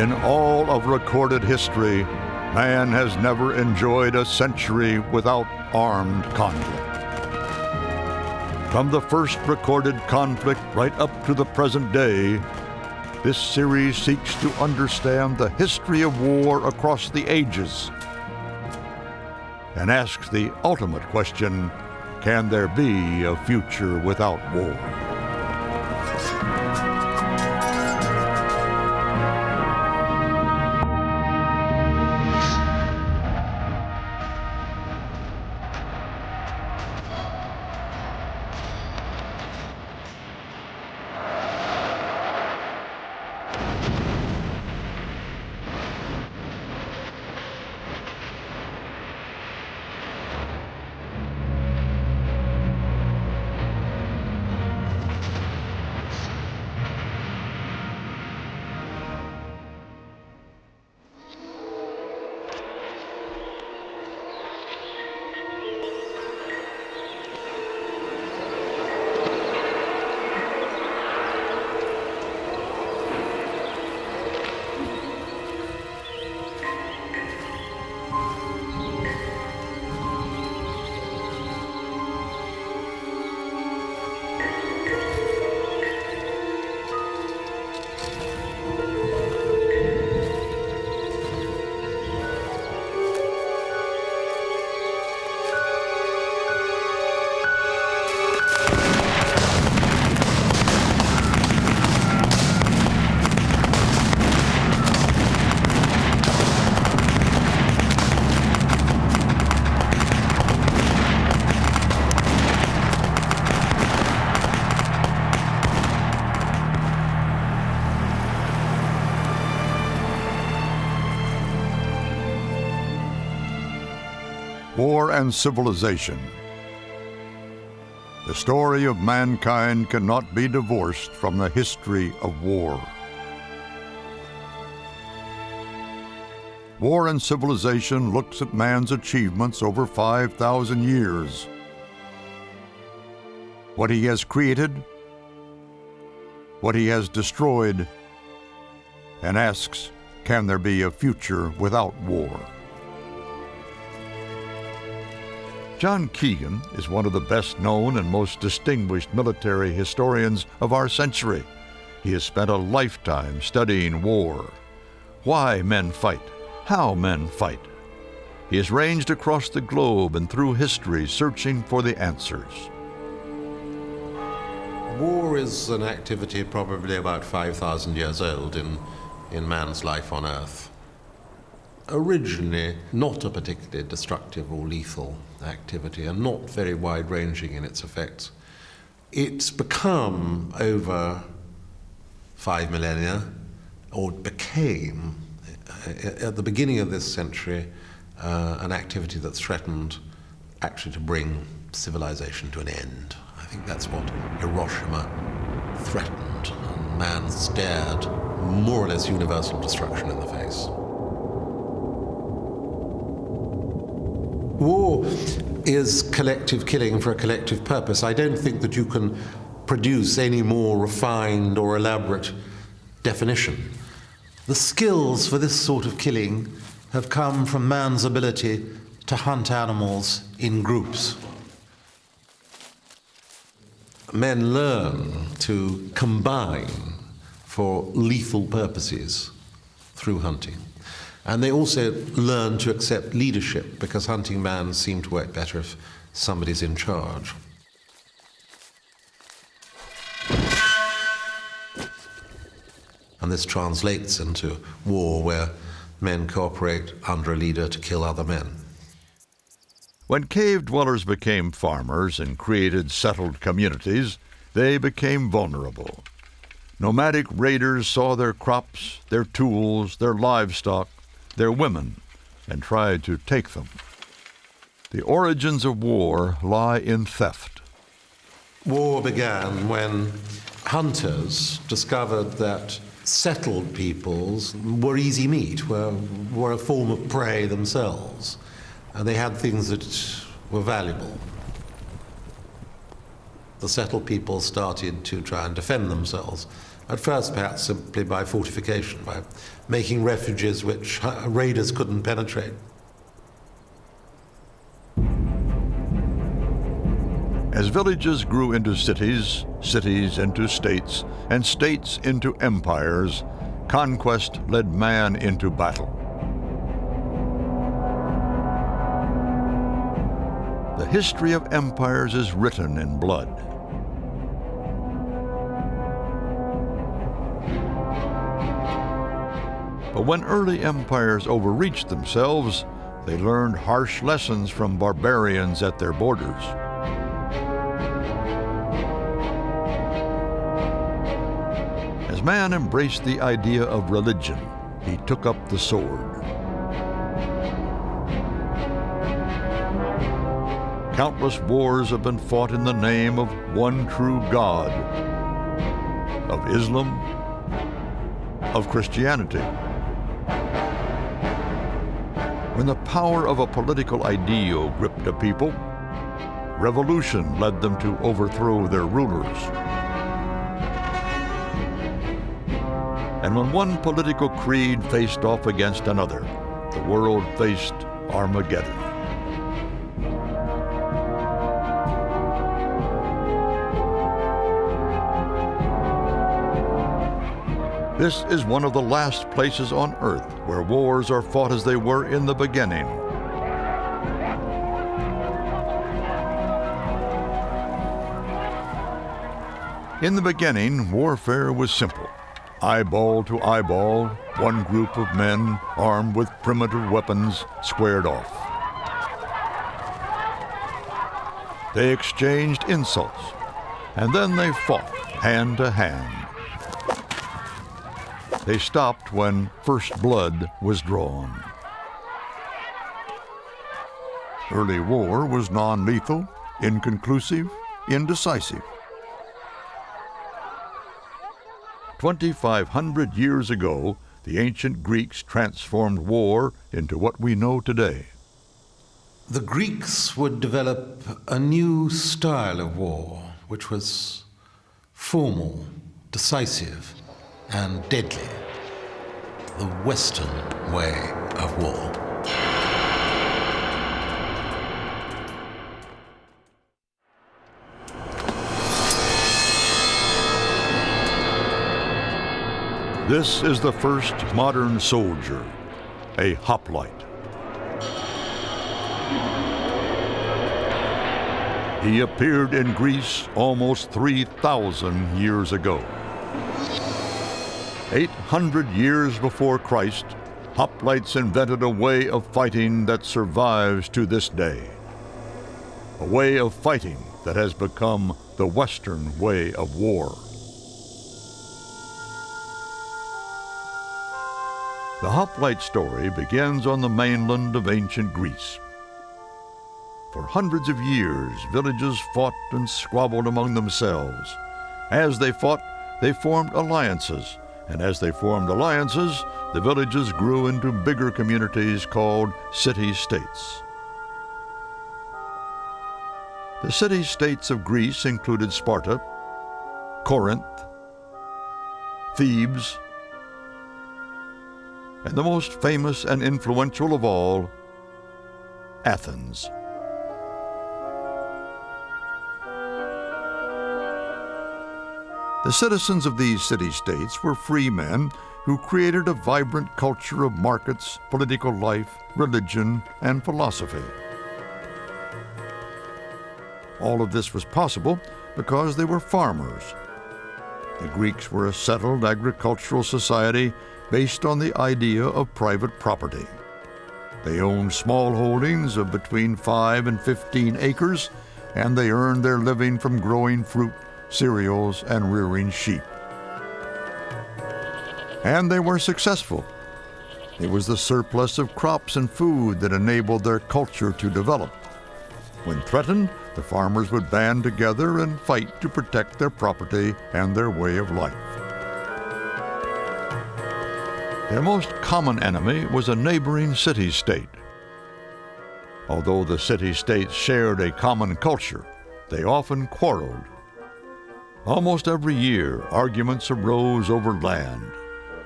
In all of recorded history, man has never enjoyed a century without armed conflict. From the first recorded conflict right up to the present day, this series seeks to understand the history of war across the ages and asks the ultimate question, can there be a future without war? War and civilization. The story of mankind cannot be divorced from the history of war. War and Civilization looks at man's achievements over 5,000 years. What he has created, what he has destroyed, and asks, can there be a future without war? John Keegan is one of the best-known and most distinguished military historians of our century. He has spent a lifetime studying war, why men fight, how men fight. He has ranged across the globe and through history searching for the answers. War is an activity probably about 5,000 years old in man's life on Earth. Originally not a particularly destructive or lethal activity and not very wide-ranging in its effects. It's become over 5 millennia, or became at the beginning of this century, an activity that's threatened actually to bring civilization to an end. I think that's what Hiroshima threatened, and man stared more or less universal destruction in the face. War is collective killing for a collective purpose. I don't think that you can produce any more refined or elaborate definition. The skills for this sort of killing have come from man's ability to hunt animals in groups. Men learn to combine for lethal purposes through hunting. And they also learn to accept leadership, because hunting bands seem to work better if somebody's in charge. And this translates into war where men cooperate under a leader to kill other men. When cave dwellers became farmers and created settled communities, they became vulnerable. Nomadic raiders saw their crops, their tools, their livestock, their women, and tried to take them. The origins of war lie in theft. War began when hunters discovered that settled peoples were easy meat, were a form of prey themselves, and they had things that were valuable. The settled people started to try and defend themselves, At first, perhaps simply by fortification, by making refuges which raiders couldn't penetrate. As villages grew into cities, cities into states, and states into empires, conquest led man into battle. The history of empires is written in blood. But when early empires overreached themselves, they learned harsh lessons from barbarians at their borders. As man embraced the idea of religion, he took up the sword. Countless wars have been fought in the name of one true God, of Islam, of Christianity. When the power of a political ideal gripped a people, revolution led them to overthrow their rulers. And when one political creed faced off against another, the world faced Armageddon. This is one of the last places on earth where wars are fought as they were in the beginning. In the beginning, warfare was simple. Eyeball to eyeball, one group of men armed with primitive weapons squared off. They exchanged insults, and then they fought hand to hand. They stopped when first blood was drawn. Early war was non-lethal, inconclusive, indecisive. 2,500 years ago, the ancient Greeks transformed war into what we know today. The Greeks would develop a new style of war, which was formal, decisive, and deadly. The Western way of war. This is the first modern soldier, a hoplite. He appeared in Greece almost 3,000 years ago. 800 years before Christ, hoplites invented a way of fighting that survives to this day. A way of fighting that has become the Western way of war. The hoplite story begins on the mainland of ancient Greece. For hundreds of years, villages fought and squabbled among themselves. As they fought, they formed alliances, and as they formed alliances, the villages grew into bigger communities called city-states. The city-states of Greece included Sparta, Corinth, Thebes, and the most famous and influential of all, Athens. The citizens of these city-states were free men who created a vibrant culture of markets, political life, religion, and philosophy. All of this was possible because they were farmers. The Greeks were a settled agricultural society based on the idea of private property. They owned small holdings of between 5 and 15 acres, and they earned their living from growing fruit, cereals, and rearing sheep. And they were successful. It was the surplus of crops and food that enabled their culture to develop. When threatened, the farmers would band together and fight to protect their property and their way of life. Their most common enemy was a neighboring city-state. Although the city-states shared a common culture, they often quarreled. Almost every year, arguments arose over land.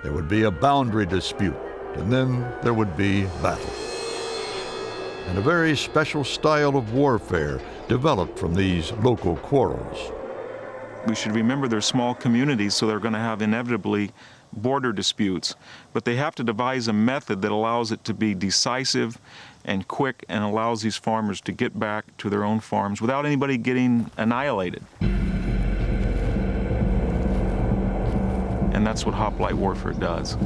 There would be a boundary dispute, and then there would be battle. And a very special style of warfare developed from these local quarrels. We should remember they're small communities, so they're going to have inevitably border disputes. But they have to devise a method that allows it to be decisive and quick and allows these farmers to get back to their own farms without anybody getting annihilated. And that's what hoplite warfare does.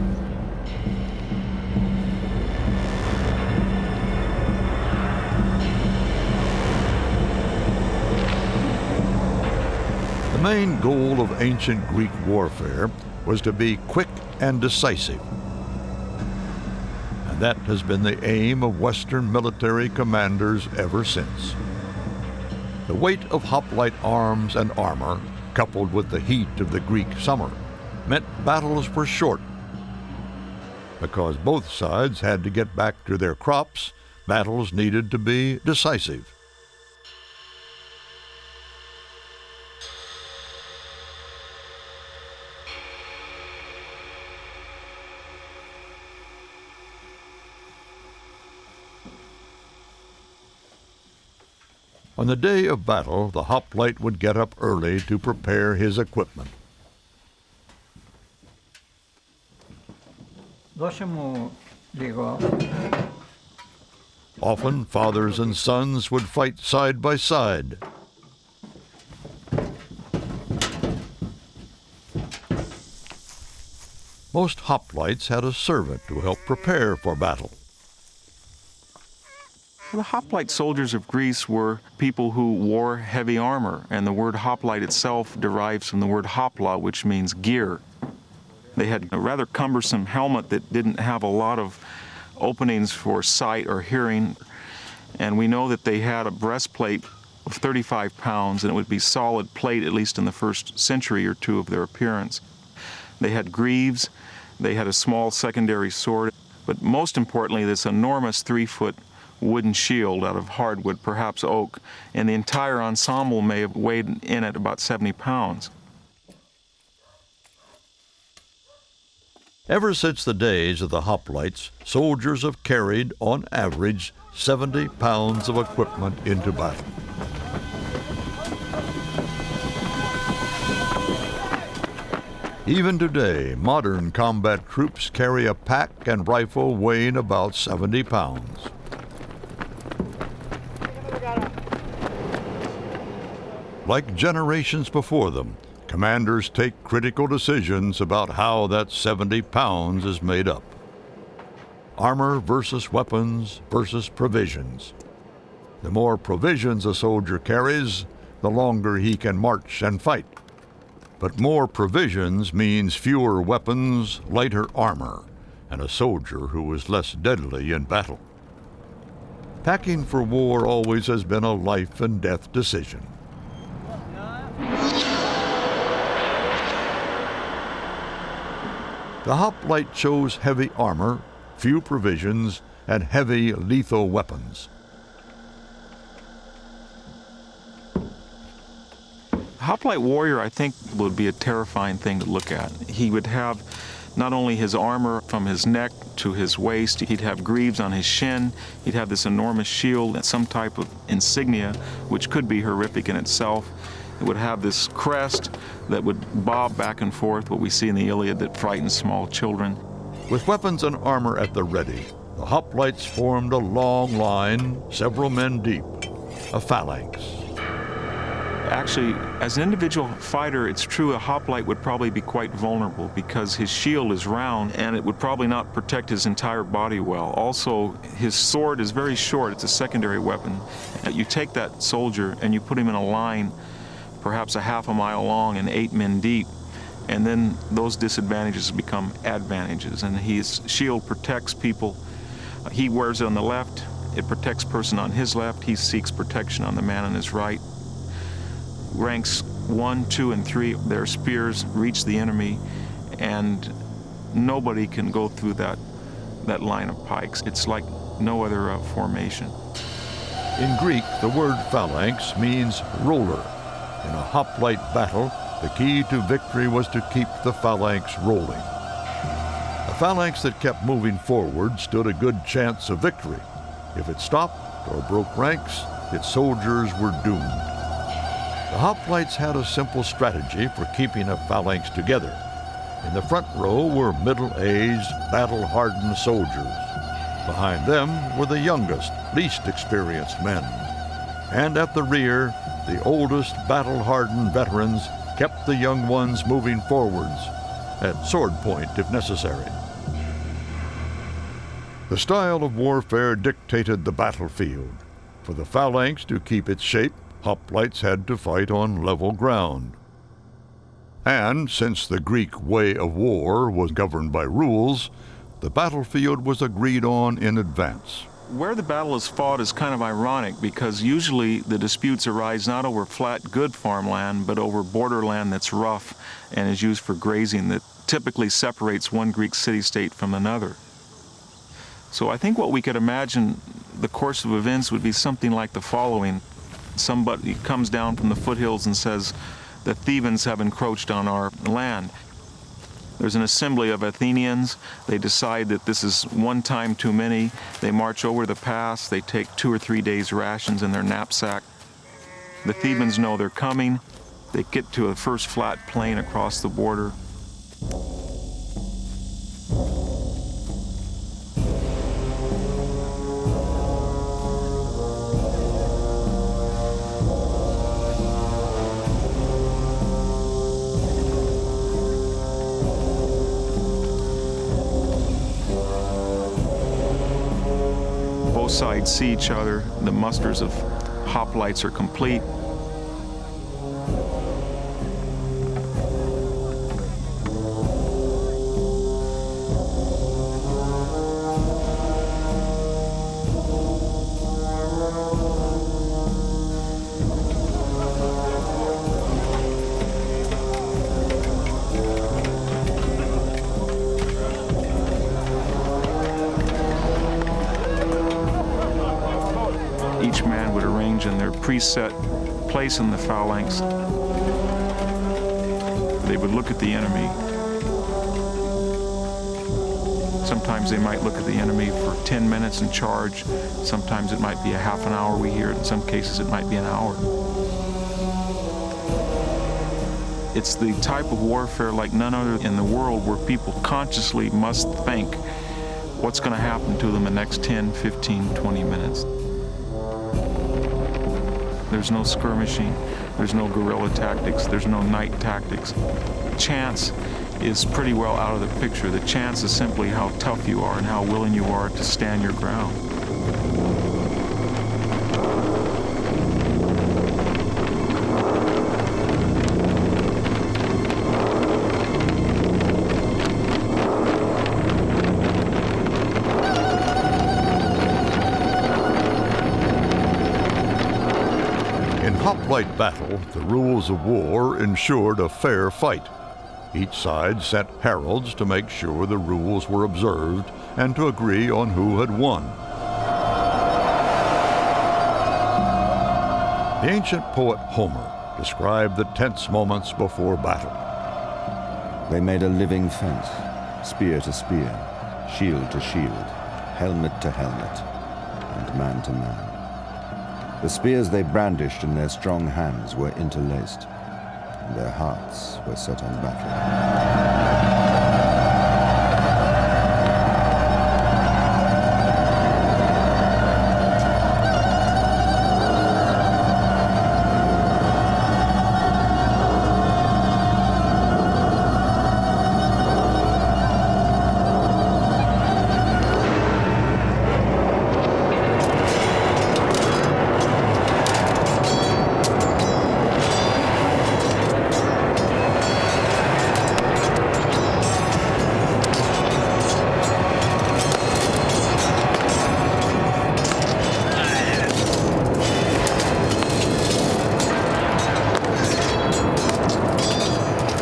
The main goal of ancient Greek warfare was to be quick and decisive. And that has been the aim of Western military commanders ever since. The weight of hoplite arms and armor, coupled with the heat of the Greek summer, meant battles were short. Because both sides had to get back to their crops, battles needed to be decisive. On the day of battle, the hoplite would get up early to prepare his equipment. Often, fathers and sons would fight side by side. Most hoplites had a servant to help prepare for battle. The hoplite soldiers of Greece were people who wore heavy armor, and the word hoplite itself derives from the word hopla, which means gear. They had a rather cumbersome helmet that didn't have a lot of openings for sight or hearing, and we know that they had a breastplate of 35 pounds, and it would be solid plate, at least in the first century or two of their appearance. They had greaves, they had a small secondary sword, but most importantly, this enormous 3-foot wooden shield out of hardwood, perhaps oak, and the entire ensemble may have weighed in at about 70 pounds. Ever since the days of the hoplites, soldiers have carried, on average, 70 pounds of equipment into battle. Even today, modern combat troops carry a pack and rifle weighing about 70 pounds. Like generations before them, commanders take critical decisions about how that 70 pounds is made up. Armor versus weapons versus provisions. The more provisions a soldier carries, the longer he can march and fight. But more provisions means fewer weapons, lighter armor, and a soldier who is less deadly in battle. Packing for war always has been a life and death decision. The hoplite chose heavy armor, few provisions, and heavy lethal weapons. Hoplite warrior, I think, would be a terrifying thing to look at. He would have not only his armor from his neck to his waist, he'd have greaves on his shin, he'd have this enormous shield and some type of insignia, which could be horrific in itself. It would have this crest that would bob back and forth, what we see in the Iliad that frightens small children. With weapons and armor at the ready, the hoplites formed a long line, several men deep, a phalanx. Actually, as an individual fighter, it's true a hoplite would probably be quite vulnerable because his shield is round and it would probably not protect his entire body well. Also, his sword is very short, it's a secondary weapon. You take that soldier and you put him in a line perhaps a half a mile long and 8 men deep, and then those disadvantages become advantages, and his shield protects people. He wears it on the left, it protects person on his left, he seeks protection on the man on his right. Ranks 1, 2, and 3, their spears reach the enemy, and nobody can go through that line of pikes. It's like no other formation. In Greek, the word phalanx means roller. In a hoplite battle, The key to victory was to keep the phalanx rolling. A phalanx that kept moving forward stood a good chance of victory. If it stopped or broke ranks, its soldiers were doomed. The hoplites had a simple strategy for keeping a phalanx together. In the front row were middle-aged, battle-hardened soldiers. Behind them were the youngest, least experienced men. And at the rear, the oldest, battle-hardened veterans kept the young ones moving forwards, at sword point if necessary. The style of warfare dictated the battlefield. For the phalanx to keep its shape, hoplites had to fight on level ground. And since the Greek way of war was governed by rules, the battlefield was agreed on in advance. Where the battle is fought is kind of ironic because usually the disputes arise not over flat, good farmland, but over borderland that's rough and is used for grazing that typically separates one Greek city-state from another. So I think what we could imagine the course of events would be something like the following. Somebody comes down from the foothills and says, the Thebans have encroached on our land. There's an assembly of Athenians. They decide that this is one time too many. They march over the pass. They take 2 or 3 days' rations in their knapsack. The Thebans know they're coming. They get to a first flat plain across the border. Both sides see each other. The musters of hoplites are complete. Each man would arrange in their preset place in the phalanx. They would look at the enemy. Sometimes they might look at the enemy for 10 minutes and charge. Sometimes it might be a half an hour, we hear it. In some cases it might be an hour. It's the type of warfare like none other in the world where people consciously must think what's going to happen to them in the next 10, 15, 20 minutes. There's no skirmishing, there's no guerrilla tactics, there's no night tactics. Chance is pretty well out of the picture. The chance is simply how tough you are and how willing you are to stand your ground. Hoplite battle, the rules of war ensured a fair fight. Each side sent heralds to make sure the rules were observed and to agree on who had won. The ancient poet Homer described the tense moments before battle. They made a living fence, spear to spear, shield to shield, helmet to helmet, and man to man. The spears they brandished in their strong hands were interlaced, and their hearts were set on battle.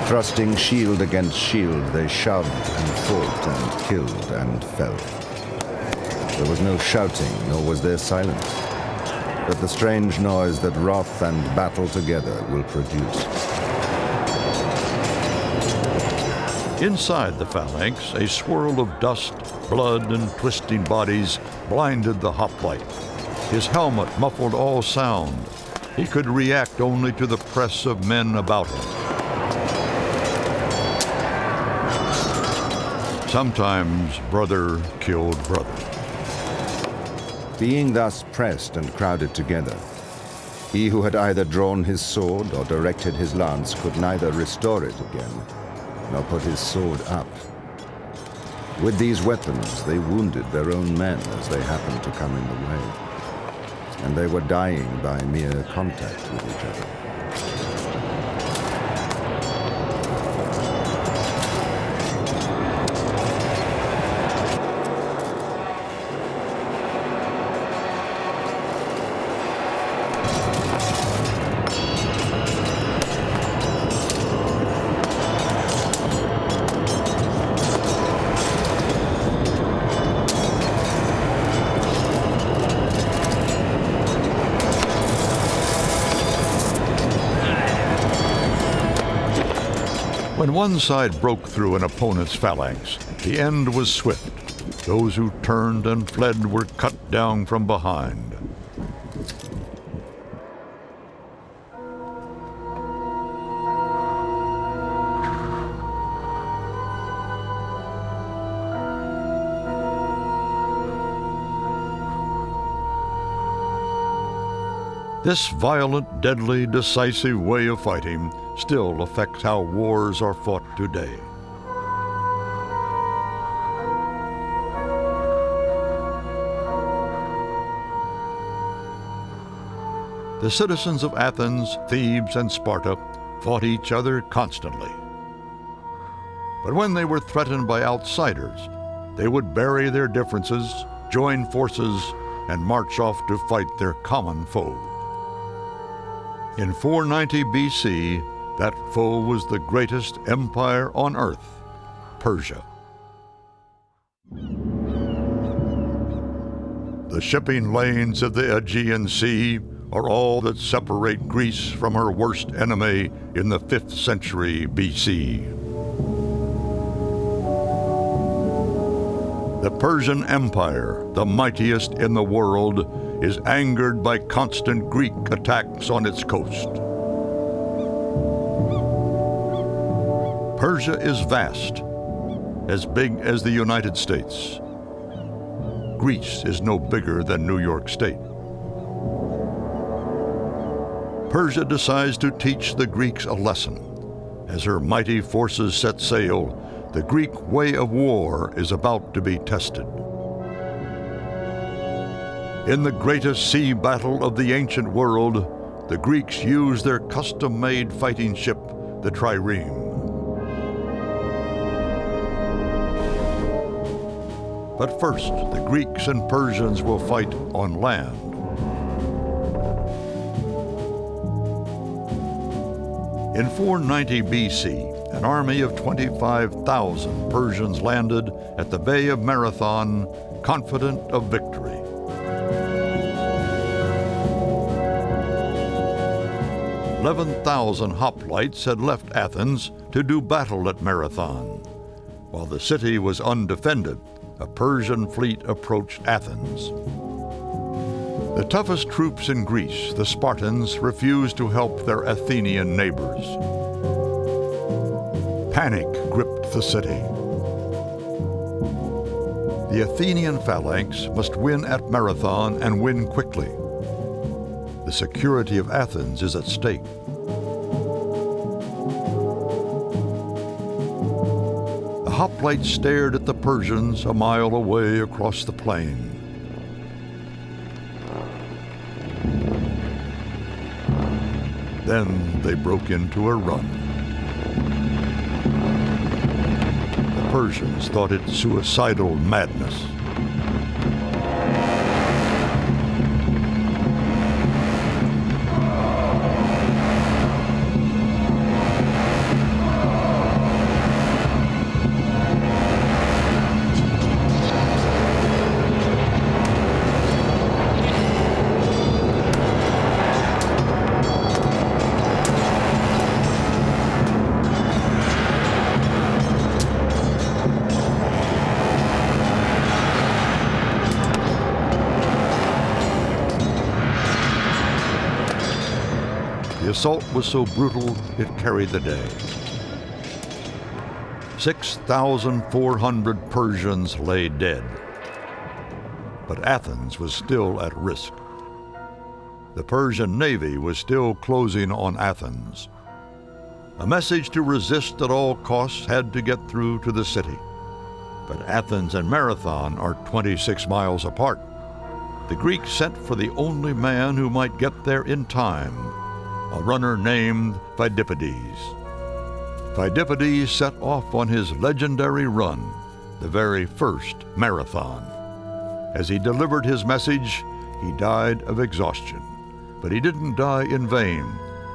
Thrusting shield against shield, they shoved and fought and killed and fell. There was no shouting, nor was there silence, but the strange noise that wrath and battle together will produce. Inside the phalanx, a swirl of dust, blood, and twisting bodies blinded the hoplite. His helmet muffled all sound. He could react only to the press of men about him. Sometimes brother killed brother. Being thus pressed and crowded together, he who had either drawn his sword or directed his lance could neither restore it again, nor put his sword up. With these weapons, they wounded their own men as they happened to come in the way, and they were dying by mere contact with each other. When one side broke through an opponent's phalanx, the end was swift. Those who turned and fled were cut down from behind. This violent, deadly, decisive way of fighting still affects how wars are fought today. The citizens of Athens, Thebes, and Sparta fought each other constantly. But when they were threatened by outsiders, they would bury their differences, join forces, and march off to fight their common foe. In 490 BC, that foe was the greatest empire on earth, Persia. The shipping lanes of the Aegean Sea are all that separate Greece from her worst enemy in the 5th century BC. The Persian Empire, the mightiest in the world, is angered by constant Greek attacks on its coast. Persia is vast, as big as the United States. Greece is no bigger than New York State. Persia decides to teach the Greeks a lesson. As her mighty forces set sail, the Greek way of war is about to be tested. In the greatest sea battle of the ancient world, the Greeks used their custom-made fighting ship, the trireme. But first, the Greeks and Persians will fight on land. In 490 BC, an army of 25,000 Persians landed at the Bay of Marathon, confident of victory. 11,000 hoplites had left Athens to do battle at Marathon. While the city was undefended, a Persian fleet approached Athens. The toughest troops in Greece, the Spartans, refused to help their Athenian neighbors. Panic gripped the city. The Athenian phalanx must win at Marathon and win quickly. The security of Athens is at stake. The hoplites stared at the Persians a mile away across the plain. Then they broke into a run. The Persians thought it suicidal madness. The assault was so brutal it carried the day. 6,400 Persians lay dead. But Athens was still at risk. The Persian navy was still closing on Athens. A message to resist at all costs had to get through to the city. But Athens and Marathon are 26 miles apart. The Greeks sent for the only man who might get there in time, a runner named Phidippides. Phidippides set off on his legendary run, the very first marathon. As he delivered his message, he died of exhaustion. But he didn't die in vain.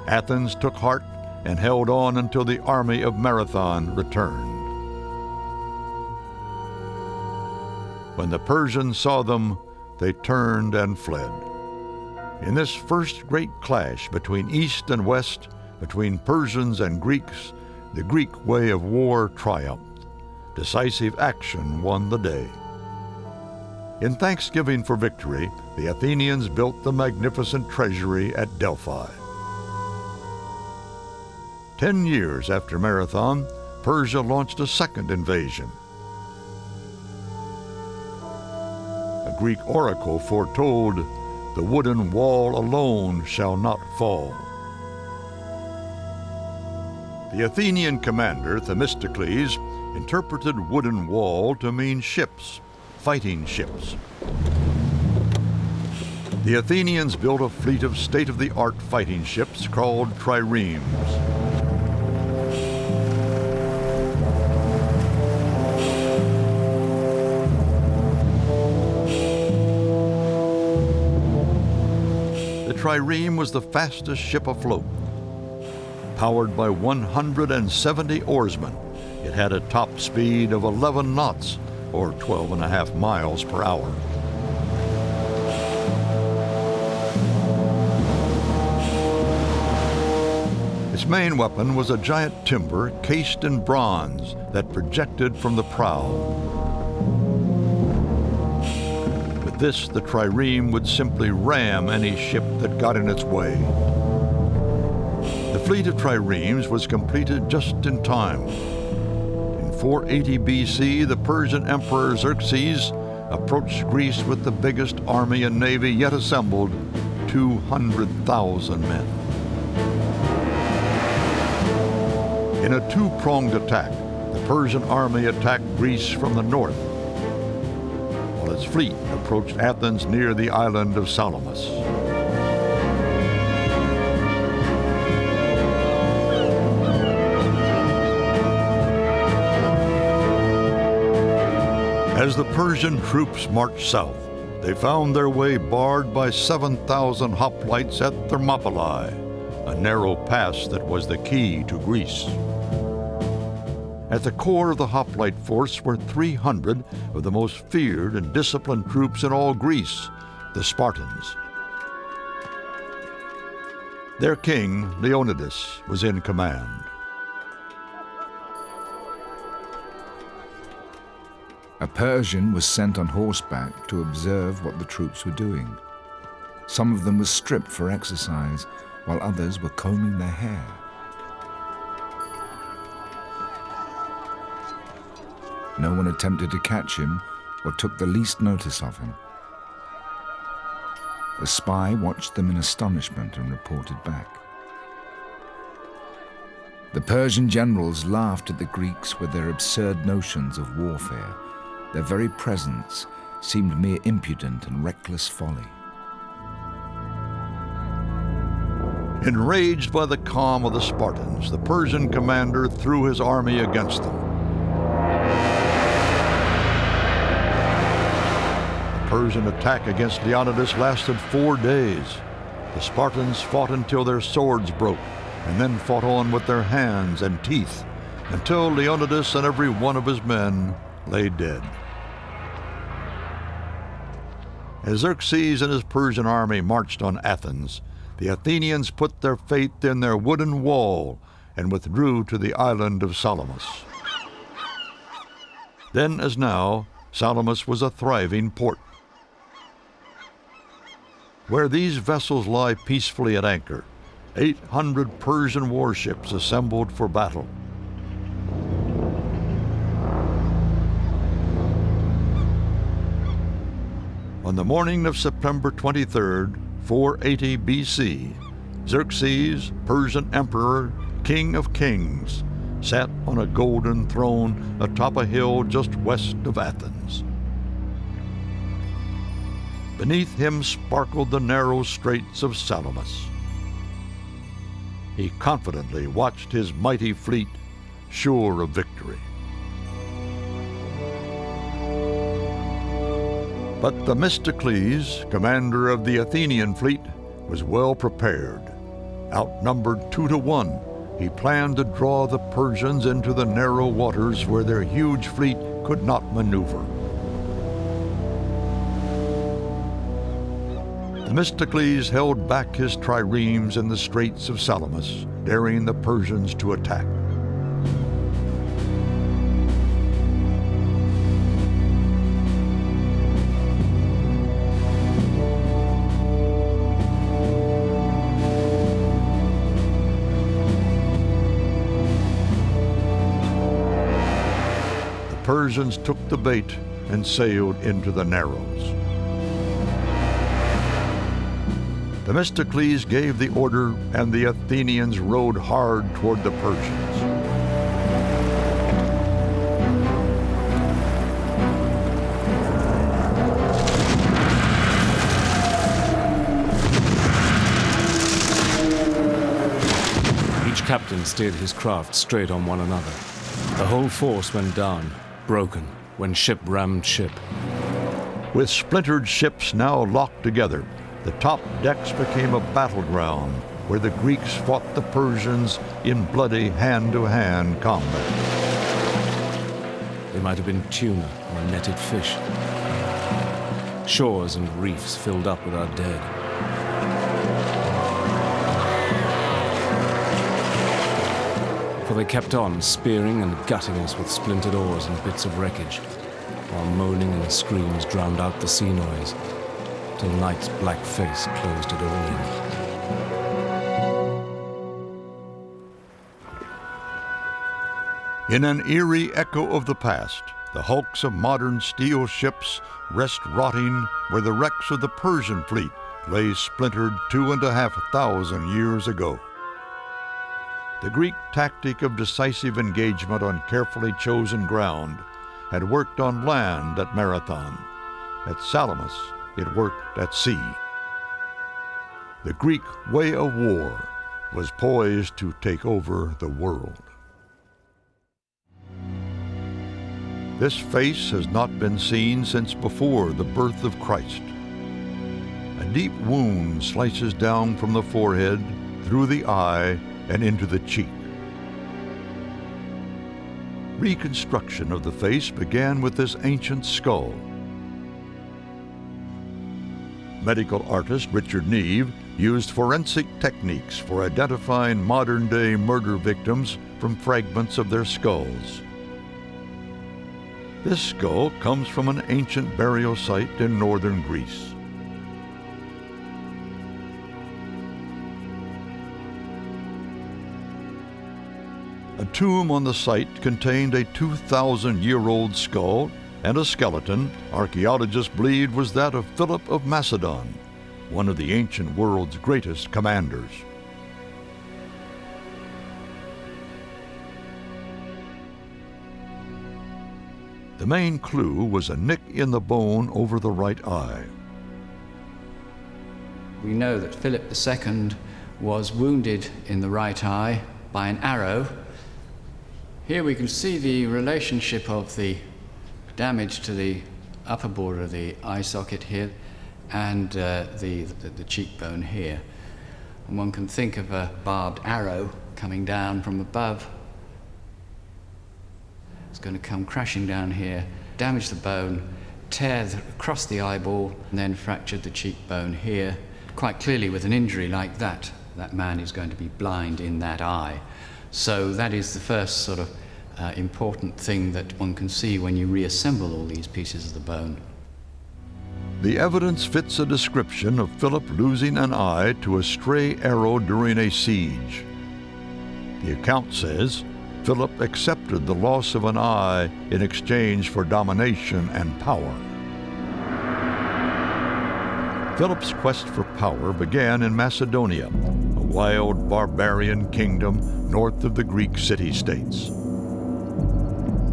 Athens took heart and held on until the army of Marathon returned. When the Persians saw them, they turned and fled. In this first great clash between East and West, between Persians and Greeks, the Greek way of war triumphed. Decisive action won the day. In thanksgiving for victory, the Athenians built the magnificent treasury at Delphi. 10 years after Marathon, Persia launched a second invasion. A Greek oracle foretold, "The wooden wall alone shall not fall." The Athenian commander, Themistocles, interpreted wooden wall to mean ships, fighting ships. The Athenians built a fleet of state-of-the-art fighting ships called triremes. The trireme was the fastest ship afloat. Powered by 170 oarsmen, it had a top speed of 11 knots, or 12.5 miles per hour. Its main weapon was a giant timber cased in bronze that projected from the prow. With this, the trireme would simply ram any ship that got in its way. The fleet of triremes was completed just in time. In 480 BC, the Persian Emperor Xerxes approached Greece with the biggest army and navy yet assembled, 200,000 men. In a two-pronged attack, the Persian army attacked Greece from the north, while its fleet approached Athens near the island of Salamis. As the Persian troops marched south, they found their way barred by 7,000 hoplites at Thermopylae, a narrow pass that was the key to Greece. At the core of the hoplite force were 300 of the most feared and disciplined troops in all Greece, the Spartans. Their king, Leonidas, was in command. A Persian was sent on horseback to observe what the troops were doing. Some of them were stripped for exercise, while others were combing their hair. No one attempted to catch him or took the least notice of him. The spy watched them in astonishment and reported back. The Persian generals laughed at the Greeks with their absurd notions of warfare. Their very presence seemed mere impudent and reckless folly. Enraged by the calm of the Spartans, the Persian commander threw his army against them. The Persian attack against Leonidas lasted 4 days. The Spartans fought until their swords broke, and then fought on with their hands and teeth, until Leonidas and every one of his men lay dead. As Xerxes and his Persian army marched on Athens, the Athenians put their faith in their wooden wall and withdrew to the island of Salamis. Then, as now, Salamis was a thriving port. Where these vessels lie peacefully at anchor, 800 Persian warships assembled for battle. On the morning of September 23rd, 480 BC, Xerxes, Persian emperor, king of kings, sat on a golden throne atop a hill just west of Athens. Beneath him sparkled the narrow straits of Salamis. He confidently watched his mighty fleet, sure of victory. But Themistocles, commander of the Athenian fleet, was well prepared. Outnumbered 2 to 1, he planned to draw the Persians into the narrow waters where their huge fleet could not maneuver. Themistocles held back his triremes in the straits of Salamis, daring the Persians to attack. The Persians took the bait and sailed into the narrows. Themistocles gave the order, and the Athenians rowed hard toward the Persians. Each captain steered his craft straight on one another. The whole force went down, broken, when ship rammed ship. With splintered ships now locked together, the top decks became a battleground where the Greeks fought the Persians in bloody hand-to-hand combat. They might have been tuna or netted fish. Shores and reefs filled up with our dead. For they kept on spearing and gutting us with splintered oars and bits of wreckage, while moaning and screams drowned out the sea noise, till night's black face closed it all in. In an eerie echo of the past, the hulks of modern steel ships rest rotting where the wrecks of the Persian fleet lay splintered 2,500 years ago. The Greek tactic of decisive engagement on carefully chosen ground had worked on land at Marathon. At Salamis, it worked at sea. The Greek way of war was poised to take over the world. This face has not been seen since before the birth of Christ. A deep wound slices down from the forehead, through the eye, and into the cheek. Reconstruction of the face began with this ancient skull. Medical artist Richard Neve used forensic techniques for identifying modern-day murder victims from fragments of their skulls. This skull comes from an ancient burial site in northern Greece. A tomb on the site contained a 2,000-year-old skull and a skeleton archaeologists believed was that of Philip of Macedon, one of the ancient world's greatest commanders. The main clue was a nick in the bone over the right eye. We know that Philip II was wounded in the right eye by an arrow. Here we can see the relationship of the damage to the upper border of the eye socket here and the cheekbone here. And one can think of a barbed arrow coming down from above. It's going to come crashing down here, damage the bone, tear across the eyeball, and then fractured the cheekbone here. Quite clearly, with an injury like that, that man is going to be blind in that eye. So that is the first sort of important thing that one can see when you reassemble all these pieces of the bone. The evidence fits a description of Philip losing an eye to a stray arrow during a siege. The account says, Philip accepted the loss of an eye in exchange for domination and power. Philip's quest for power began in Macedonia, a wild barbarian kingdom north of the Greek city-states.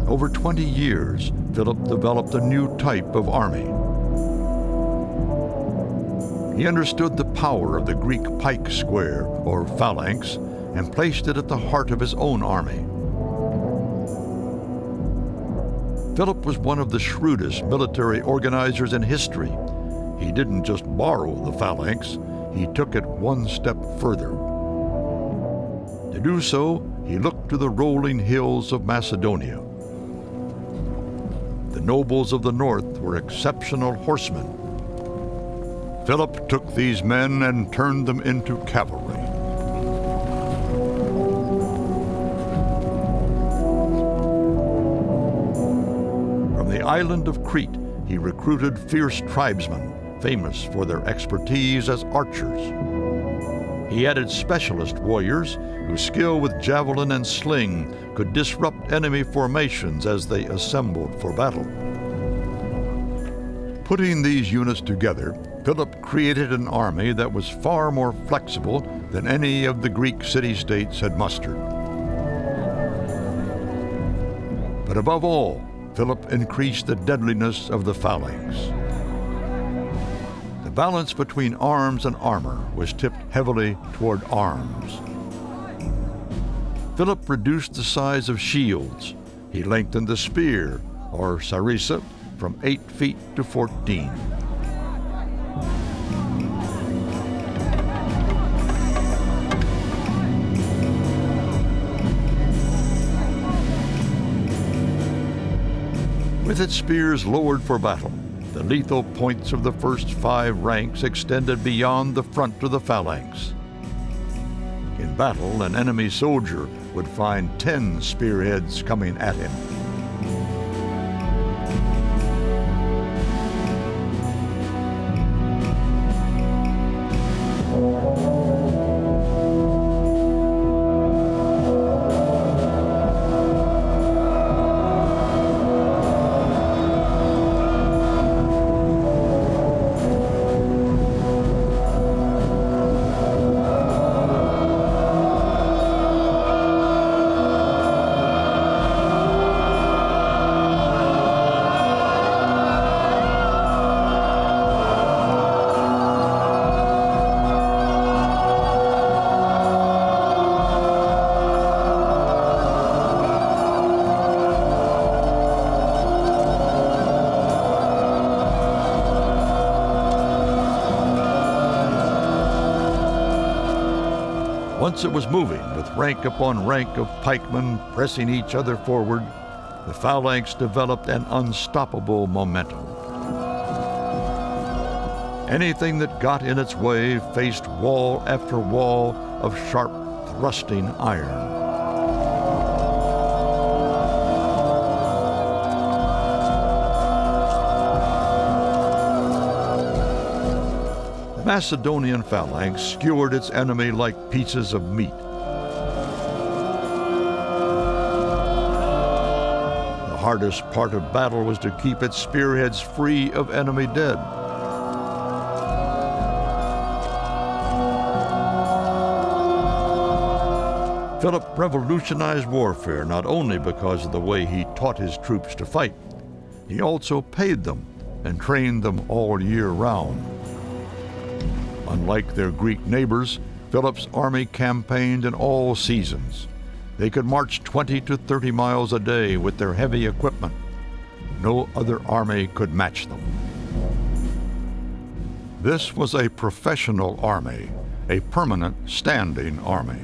Over 20 years, Philip developed a new type of army. He understood the power of the Greek pike square, or phalanx, and placed it at the heart of his own army. Philip was one of the shrewdest military organizers in history. He didn't just borrow the phalanx, he took it one step further. To do so, he looked to the rolling hills of Macedonia. The nobles of the north were exceptional horsemen. Philip took these men and turned them into cavalry. From the island of Crete, he recruited fierce tribesmen, famous for their expertise as archers. He added specialist warriors whose skill with javelin and sling could disrupt enemy formations as they assembled for battle. Putting these units together, Philip created an army that was far more flexible than any of the Greek city-states had mustered. But above all, Philip increased the deadliness of the phalanx. The balance between arms and armor was tipped heavily toward arms. Philip reduced the size of shields. He lengthened the spear, or sarissa, from 8 feet to 14. With its spears lowered for battle, the lethal points of the first 5 ranks extended beyond the front of the phalanx. In battle, an enemy soldier would find 10 spearheads coming at him. Once it was moving, with rank upon rank of pikemen pressing each other forward, the phalanx developed an unstoppable momentum. Anything that got in its way faced wall after wall of sharp, thrusting iron. The Macedonian phalanx skewered its enemy like pieces of meat. The hardest part of battle was to keep its spearheads free of enemy dead. Philip revolutionized warfare not only because of the way he taught his troops to fight, he also paid them and trained them all year round. Unlike their Greek neighbors, Philip's army campaigned in all seasons. They could march 20 to 30 miles a day with their heavy equipment. No other army could match them. This was a professional army, a permanent standing army.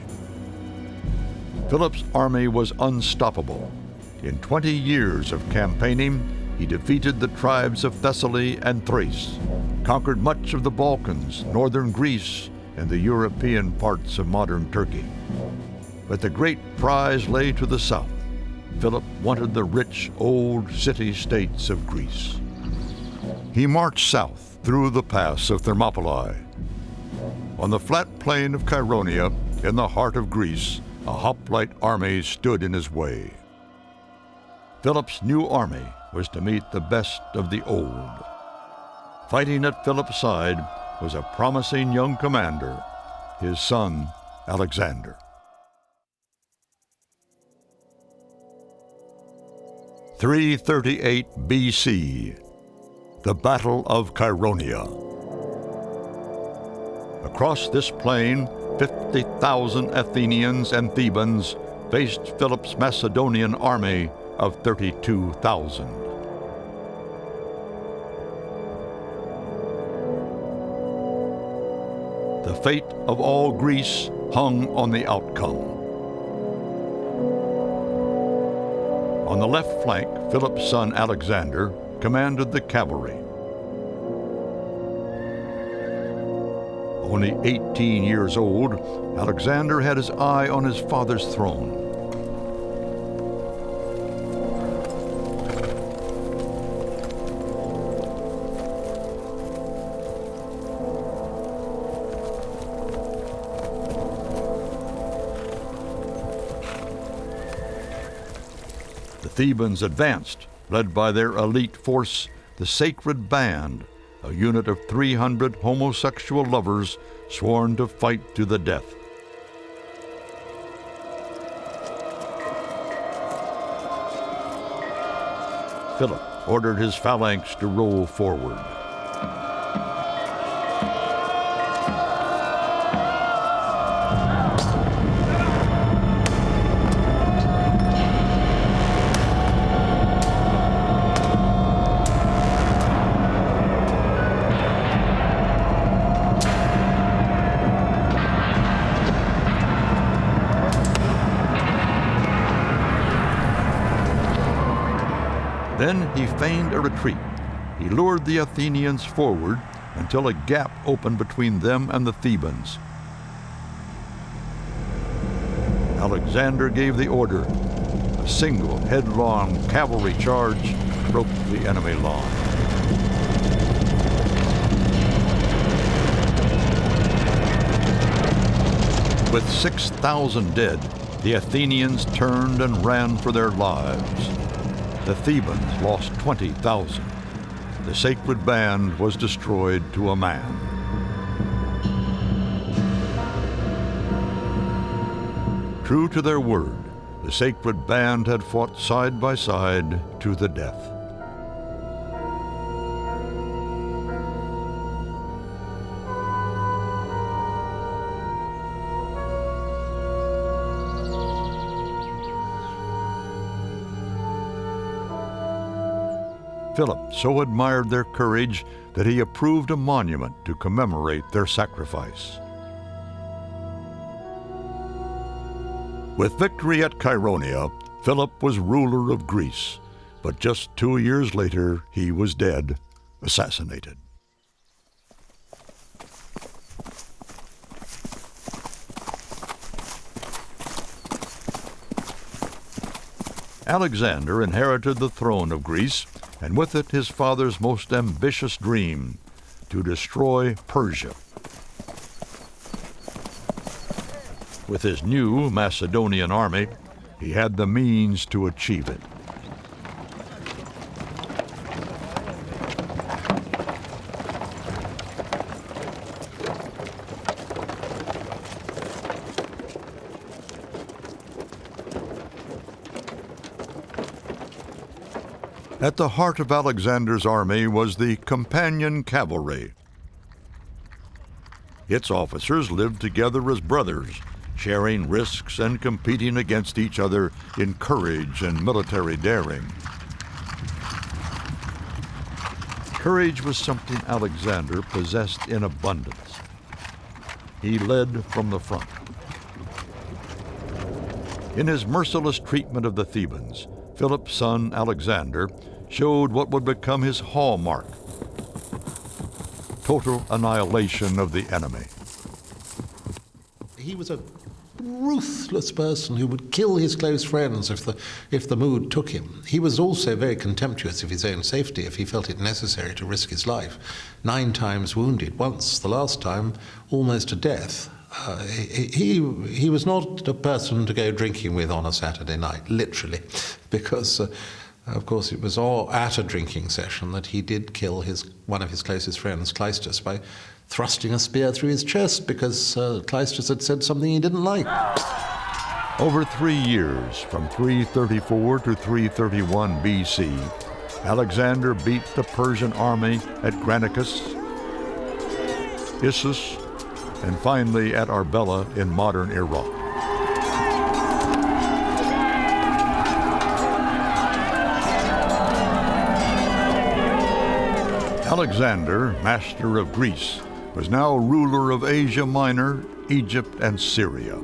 Philip's army was unstoppable. In 20 years of campaigning, he defeated the tribes of Thessaly and Thrace, conquered much of the Balkans, northern Greece, and the European parts of modern Turkey. But the great prize lay to the south. Philip wanted the rich old city-states of Greece. He marched south through the pass of Thermopylae. On the flat plain of Chæronea, in the heart of Greece, a hoplite army stood in his way. Philip's new army was to meet the best of the old. Fighting at Philip's side was a promising young commander, his son Alexander. 338 BC, the Battle of Chæronea. Across this plain, 50,000 Athenians and Thebans faced Philip's Macedonian army of 32,000. The fate of all Greece hung on the outcome. On the left flank, Philip's son Alexander commanded the cavalry. Only 18 years old, Alexander had his eye on his father's throne. The Thebans advanced, led by their elite force, the Sacred Band, a unit of 300 homosexual lovers sworn to fight to the death. Philip ordered his phalanx to roll forward. Then he feigned a retreat. He lured the Athenians forward until a gap opened between them and the Thebans. Alexander gave the order. A single headlong cavalry charge broke the enemy line. With 6,000 dead, the Athenians turned and ran for their lives. The Thebans lost 20,000. The Sacred Band was destroyed to a man. True to their word, the Sacred Band had fought side by side to the death. Philip so admired their courage that he approved a monument to commemorate their sacrifice. With victory at Chæronea, Philip was ruler of Greece, but just 2 years later he was dead, assassinated. Alexander inherited the throne of Greece, and with it his father's most ambitious dream, to destroy Persia. With his new Macedonian army, he had the means to achieve it. At the heart of Alexander's army was the companion cavalry. Its officers lived together as brothers, sharing risks and competing against each other in courage and military daring. Courage was something Alexander possessed in abundance. He led from the front. In his merciless treatment of the Thebans, Philip's son Alexander showed what would become his hallmark: total annihilation of the enemy. He was a ruthless person who would kill his close friends if the mood took him. He was also very contemptuous of his own safety if he felt it necessary to risk his life. 9 times wounded, once, the last time, almost to death. He was not a person to go drinking with on a Saturday night, literally, because of course it was all at a drinking session that he did kill one of his closest friends, Cleistus, by thrusting a spear through his chest because Cleistus had said something he didn't like. Over 3 years, from 334 to 331 BC, Alexander beat the Persian army at Granicus, Issus, and finally at Arbela in modern Iraq. Alexander, master of Greece, was now ruler of Asia Minor, Egypt, and Syria.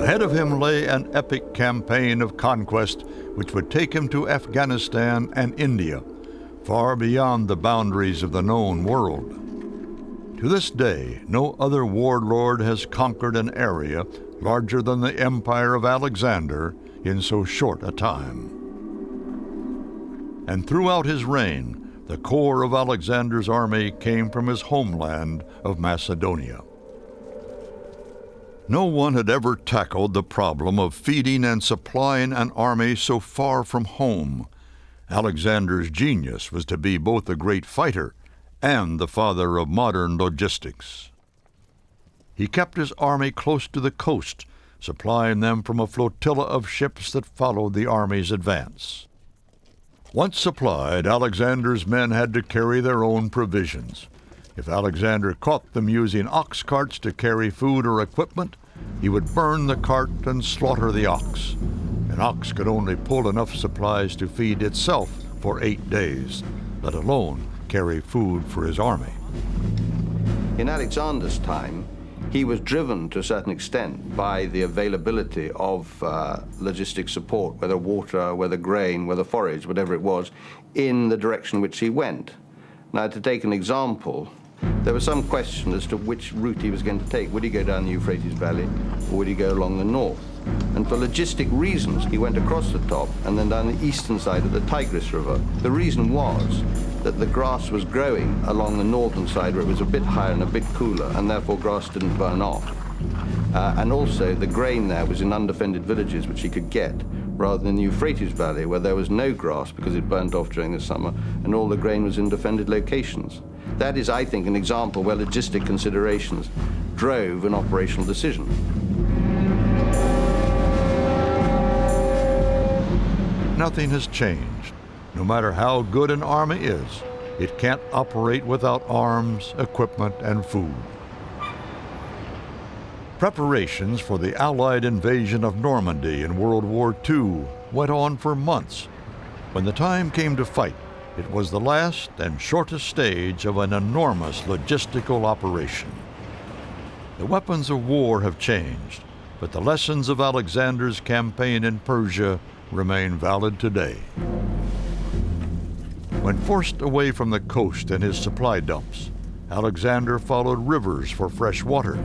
Ahead of him lay an epic campaign of conquest which would take him to Afghanistan and India, far beyond the boundaries of the known world. To this day, no other warlord has conquered an area larger than the empire of Alexander in so short a time. And throughout his reign, the core of Alexander's army came from his homeland of Macedonia. No one had ever tackled the problem of feeding and supplying an army so far from home. Alexander's genius was to be both a great fighter and the father of modern logistics. He kept his army close to the coast, supplying them from a flotilla of ships that followed the army's advance. Once supplied, Alexander's men had to carry their own provisions. If Alexander caught them using ox carts to carry food or equipment, he would burn the cart and slaughter the ox. An ox could only pull enough supplies to feed itself for 8 days, let alone carry food for his army. In Alexander's time, he was driven to a certain extent by the availability of logistic support, whether water, whether grain, whether forage, whatever it was, in the direction which he went. Now, to take an example, there was some question as to which route he was going to take. Would he go down the Euphrates Valley, or would he go along the north? And for logistic reasons, he went across the top and then down the eastern side of the Tigris River. The reason was that the grass was growing along the northern side where it was a bit higher and a bit cooler, and therefore grass didn't burn off. And also the grain there was in undefended villages which he could get, rather than the Euphrates Valley where there was no grass because it burnt off during the summer, and all the grain was in defended locations. That is, I think, an example where logistic considerations drove an operational decision. Nothing has changed. No matter how good an army is, it can't operate without arms, equipment, and food. Preparations for the Allied invasion of Normandy in World War II went on for months. When the time came to fight, it was the last and shortest stage of an enormous logistical operation. The weapons of war have changed, but the lessons of Alexander's campaign in Persia remain valid today. When forced away from the coast and his supply dumps, Alexander followed rivers for fresh water.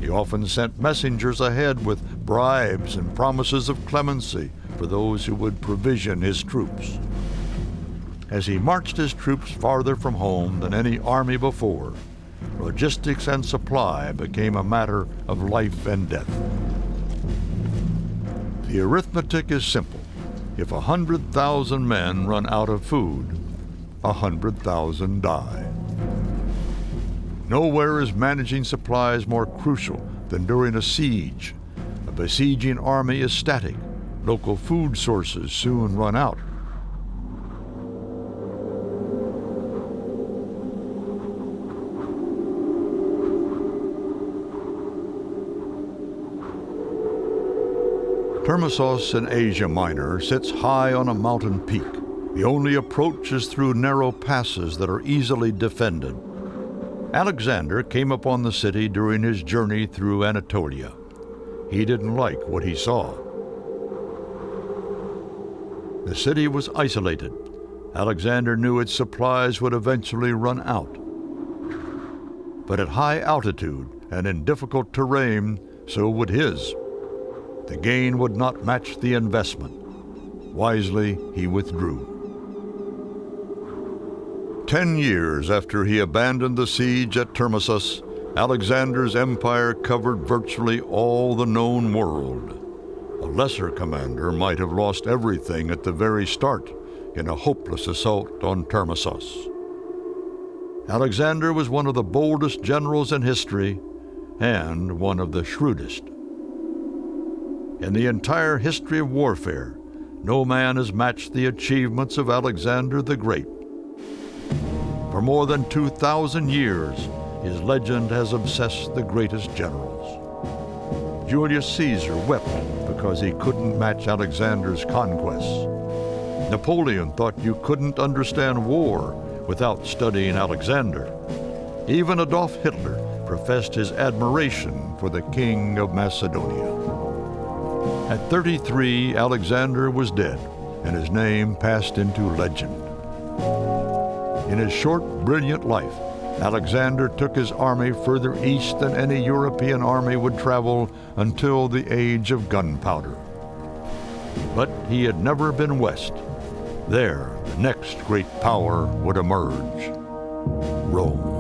He often sent messengers ahead with bribes and promises of clemency for those who would provision his troops. As he marched his troops farther from home than any army before, logistics and supply became a matter of life and death. The arithmetic is simple. If 100,000 men run out of food, 100,000 die. Nowhere is managing supplies more crucial than during a siege. A besieging army is static. Local food sources soon run out. Termissos in Asia Minor sits high on a mountain peak. The only approach is through narrow passes that are easily defended. Alexander came upon the city during his journey through Anatolia. He didn't like what he saw. The city was isolated. Alexander knew its supplies would eventually run out. but at high altitude and in difficult terrain, so would his. The gain would not match the investment. Wisely, he withdrew. 10 years after he abandoned the siege at Termissus, Alexander's empire covered virtually all the known world. A lesser commander might have lost everything at the very start in a hopeless assault on Termissus. Alexander was one of the boldest generals in history and one of the shrewdest. In the entire history of warfare, no man has matched the achievements of Alexander the Great. For more than 2,000 years, his legend has obsessed the greatest generals. Julius Caesar wept because he couldn't match Alexander's conquests. Napoleon thought you couldn't understand war without studying Alexander. Even Adolf Hitler professed his admiration for the King of Macedonia. At 33, Alexander was dead, and his name passed into legend. In his short, brilliant life, Alexander took his army further east than any European army would travel until the age of gunpowder. But he had never been west. There, the next great power would emerge: Rome.